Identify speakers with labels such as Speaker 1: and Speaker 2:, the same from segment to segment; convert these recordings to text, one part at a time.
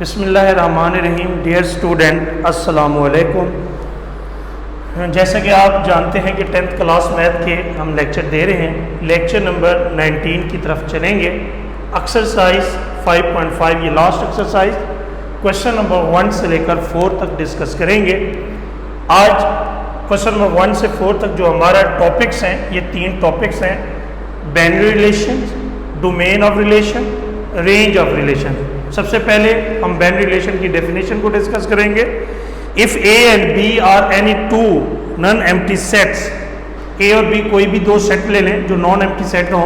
Speaker 1: बिस्मिल्लाहिर्रहमानिर्रहीम। Dear student, अस्सलामु अलैकुम। जैसा कि आप जानते हैं कि 10th क्लास मैथ के हम लेक्चर दे रहे हैं। लेक्चर नंबर 19 की तरफ चलेंगे। एक्सरसाइज 5.5 ये लास्ट एक्सरसाइज, क्वेश्चन नंबर 1 से लेकर 4 तक डिस्कस करेंगे। आज क्वेश्चन नंबर 1 से 4 तक जो हमारा टॉपिक्स हैं, ये 3 टॉपिक्स हैं: binary relation, domain of relation, range of relation. सबसे पहले हम बाइनरी रिलेशन की डेफिनेशन को डिस्कस करेंगे। If A and B are any two non empty sets, A और बी कोई भी दो सेट ले लें जो नॉन एम्प्टी सेट हो,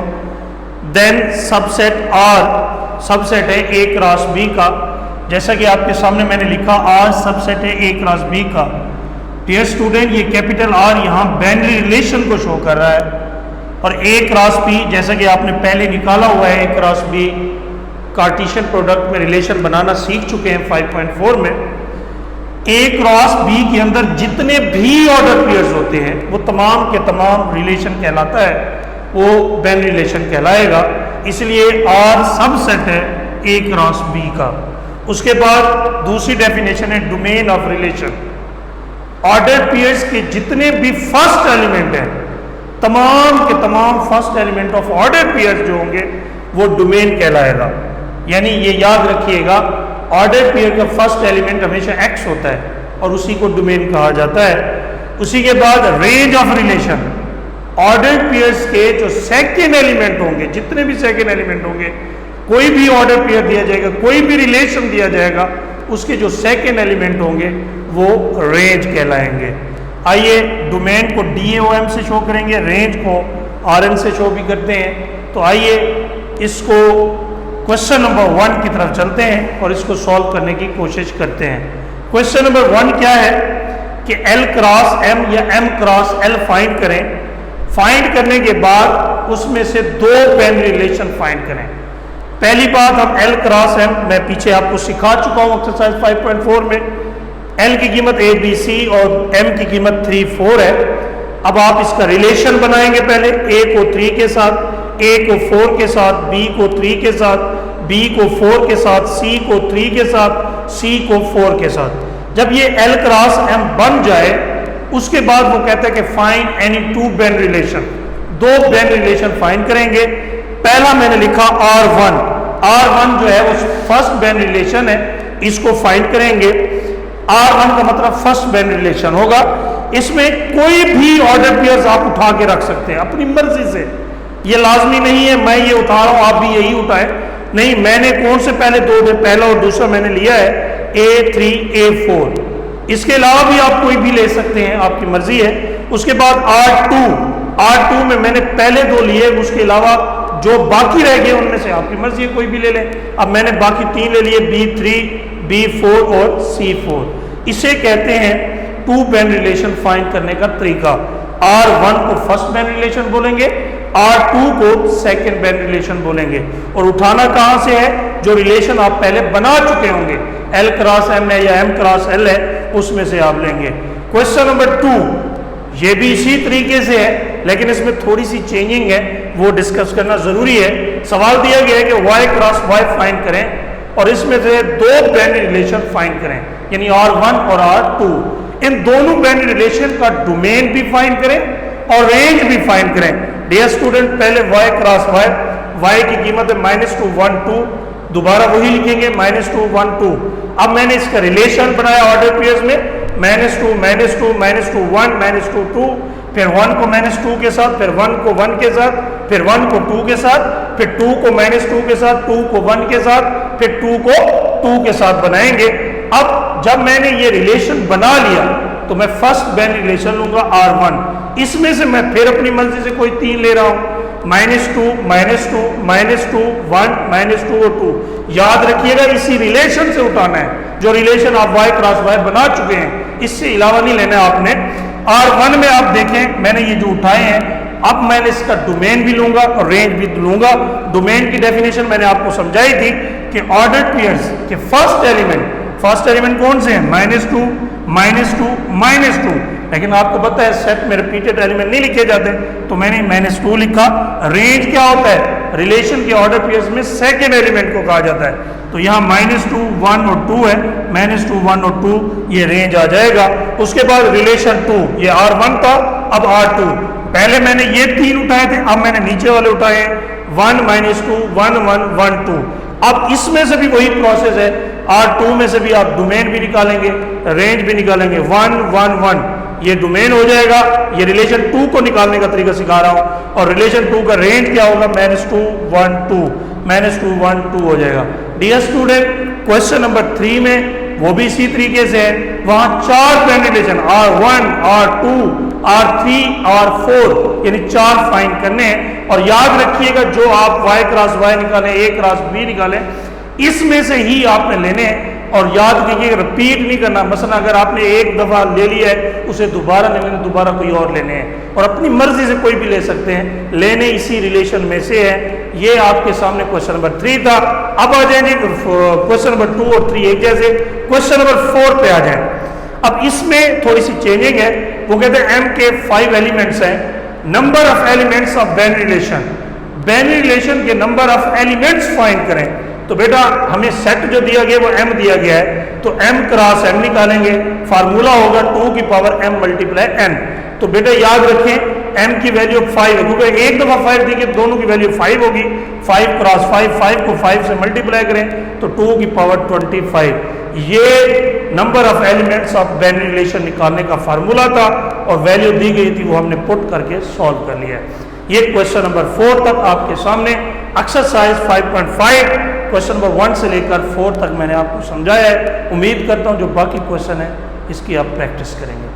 Speaker 1: देन सबसेट आर, सबसेट है ए क्रॉस बी का। जैसा कि आपके सामने मैंने लिखा, आर सबसेट है ए क्रॉस बी का। डियर स्टूडेंट, ये कैपिटल आर यहाँ बाइनरी रिलेशन को शो कर रहा है, और ए क्रॉस बी जैसा कि आपने पहले निकाला हुआ है, A cross B Cartesian product में रिलेशन बनाना सीख चुके हैं 5.4 में। ए क्रॉस बी के अंदर जितने भी ऑर्डर पेयर्स होते हैं वो तमाम के तमाम रिलेशन कहलाता है, वो बाइनरी रिलेशन कहलाएगा। इसलिए आर सबसेट है ए क्रॉस बी का। उसके बाद दूसरी डेफिनेशन है domain of relation. Order pairs के जितने भी फर्स्ट एलिमेंट हैं, तमाम के तमाम first element of order pairs जो होंगे वो डोमेन कहलाएगा। यानी ये याद रखिएगा, ऑर्डर पेयर का फर्स्ट एलिमेंट हमेशा एक्स होता है और उसी को डोमेन कहा जाता है। उसी के बाद range of relation, order pairs के जो सेकेंड एलिमेंट होंगे, जितने भी सेकेंड एलिमेंट होंगे, कोई भी ऑर्डर पेयर दिया जाएगा, कोई भी रिलेशन दिया जाएगा, उसके जो सेकेंड एलिमेंट होंगे वो रेंज कहलाएंगे। आइए डोमेन को DOM से शो करेंगे, रेंज को RN से शो भी करते हैं। तो आइए इसको क्वेश्चन नंबर 1 की तरफ चलते हैं और इसको सॉल्व करने की कोशिश करते हैं। क्वेश्चन नंबर 1 क्या है कि L क्रॉस M या M क्रॉस L फाइंड करें। फाइंड करने के बाद उसमें से दो बाइनरी रिलेशन फाइंड करें। पहली बात, हम L क्रॉस M, मैं पीछे आपको सिखा चुका हूं एक्सरसाइज 5.4 में। L की कीमत ABC और M की कीमत 3, 4 है। अब आप इसका रिलेशन बनाएंगे। पहले A को 3 के साथ, A को 4 के साथ, B को 3 के साथ, B को 4 के साथ, C को 3 के साथ, C को 4 के साथ। जब ये L क्रॉस M बन जाए, उसके बाद वो कहता है कि find any two binary relation. दो बाइनरी रिलेशन फाइंड करेंगे। पहला मैंने लिखा R1, R1 जो है वो फर्स्ट बाइनरी रिलेशन है, इसको फाइंड करेंगे। R1 का मतलब फर्स्ट बाइनरी रिलेशन होगा। इसमें कोई भी ऑर्डर पेयर्स आप उठा के रख सकते हैं अपनी मर्जी से। ये लाजमी नहीं है मैं ये उठा रहा हूं आप भी यही उठाएं, नहीं। मैंने कौन से पहले दो, पहला और दूसरा मैंने लिया है A3, A4। इसके अलावा भी आप कोई भी ले सकते हैं, आपकी मर्जी है। उसके बाद R2 में मैंने पहले दो लिए, उसके अलावा जो बाकी रह गए उनमें से आपकी मर्जी है कोई भी ले लें। अब मैंने बाकी 3 ले लिए, B3, B4 और C4। इसे कहते हैं टू बाइनरी रिलेशन फाइंड करने का तरीका। R1 को फर्स्ट बाइनरी रिलेशन बोलेंगे, R2 को सेकेंड बाइनरी रिलेशन बोलेंगे। और उठाना कहां से है? जो रिलेशन आप पहले बना चुके होंगे, L क्रॉस M है या M क्रॉस L है, उसमें से आप लेंगे। क्वेश्चन नंबर 2, ये भी इसी तरीके से है लेकिन इसमें थोड़ी सी चेंजिंग है, वो डिस्कस करना जरूरी है। सवाल दिया गया है कि Y क्रॉस Y फाइंड करें और इसमें से दो बाइनरी रिलेशन फाइंड करें, यानी R1 और R2। इन दोनों बाइनरी रिलेशन का डोमेन भी फाइंड करें और रेंज भी फाइंड करें। डियर स्टूडेंट, पहले Y क्रॉस Y की कीमत है -2, 1, 2, दोबारा वही लिखेंगे -2, 1, 2। अब मैंने इसका रिलेशन बनाया ऑर्डर पेयर्स में, -2, -2, -2, 1, -2, 2, फिर 1 को -2 के साथ, फिर 1 को 1 के साथ, फिर 1 को 2 के साथ, फिर 2 को -2 के साथ, 2 को 1 के साथ, फिर 2 को 2 के साथ बनाएंगे। अब जब मैंने ये रिलेशन बना लिया तो मैं फर्स्ट बाइनरी रिलेशन लूंगा R1। इसमें से मैं फिर अपनी मर्जी से कोई 3 ले रहा हूं, -2, -2, -2, 1, -2 और 2। याद रखिएगा इसी रिलेशन से उठाना है, जो रिलेशन आप Y क्रॉस Y बना चुके हैं, इससे अलावा नहीं लेना है आपने। R1 में आप देखें मैंने ये जो उठाए हैं, अब मैंने इसका डोमेन भी लूंगा और रेंज भी लूंगा। डोमेन की डेफिनेशन मैंने आपको समझाई थी कि ऑर्डर पेयर्स के फर्स्ट एलिमेंट कौन से हैं? -2, -2, -2। लेकिन आपको पता है सेट में रिपीटेड एलिमेंट नहीं लिखे जाते, तो मैंने -2 लिखा। रेंज क्या होता है? रिलेशन के ऑर्डर पेयर्स में सेकेंड एलिमेंट को कहा जाता है। तो यहाँ -2, 1 और 2 है, -2, 1 और 2 ये रेंज आ जाएगा। उसके बाद रिलेशन 2, ये R1 था, अब R2। पहले मैंने ये 3 उठाए थे, अब मैंने नीचे वाले उठाए हैं, 1 -2, 1 1 1 2। अब इसमें से भी वही प्रोसेस है, R2 में से भी आप डोमेन भी निकालेंगे, रेंज भी निकालेंगे, 1 1 1 ये डोमेन हो जाएगा। ये रिलेशन 2 को निकालने का तरीका सिखा रहा हूं, और रिलेशन 2 का रेंज क्या होगा, -2 1 2, -2 1 2 हो जाएगा। डियर स्टूडेंट, क्वेश्चन नंबर 3 में वो भी इसी तरीके से है, वहां 4 band relation R1 R2 R3 R4 यानी 4 फाइंड करने हैं। और याद रखिएगा, जो आप y क्रॉस y निकालें, a क्रॉस b निकालें, इसमें से ही आपने लेने हैं। और याद कीजिए, रिपीट नहीं करना। मसलन अगर आपने एक दफ़ा ले लिया है, उसे दोबारा नहीं लेना, दोबारा कोई और लेने हैं, और अपनी मर्जी से कोई भी ले सकते हैं, लेने इसी रिलेशन में से है। ये आपके सामने क्वेश्चन नंबर 3 था। अब आ जाएंगे क्वेश्चन नंबर 2 और 3 एक जैसे। क्वेश्चन नंबर 4 पे आ जाए। अब इसमें थोड़ी सी चेंजिंग है। वो कहते हैं m के 5 एलिमेंट्स हैं, number of elements of binary relation, binary relation के नंबर ऑफ एलिमेंट्स फाइंड करें। तो बेटा हमें सेट जो दिया गया वो m दिया गया है, तो m क्रॉस m निकालेंगे, फार्मूला होगा 2 की पावर m मल्टीप्लाई n। तो बेटा याद रखें, m की वैल्यू 5 है, क्योंकि एक दफा 5 दी गई, दोनों की वैल्यू 5 होगी। 5 क्रॉस 5, 5 को 5 से मल्टीप्लाई करें तो 2 की पावर 25। ये number of elements of binary relation निकालने का फार्मूला था, और वैल्यू दी गई थी, वो हमने पुट करके सॉल्व कर लिया है। ये क्वेश्चन नंबर 4 तक आपके सामने एक्सरसाइज 5.5 क्वेश्चन नंबर 1 से लेकर 4 तक मैंने आपको समझाया है। उम्मीद करता हूँ जो बाकी क्वेश्चन है इसकी आप प्रैक्टिस करेंगे।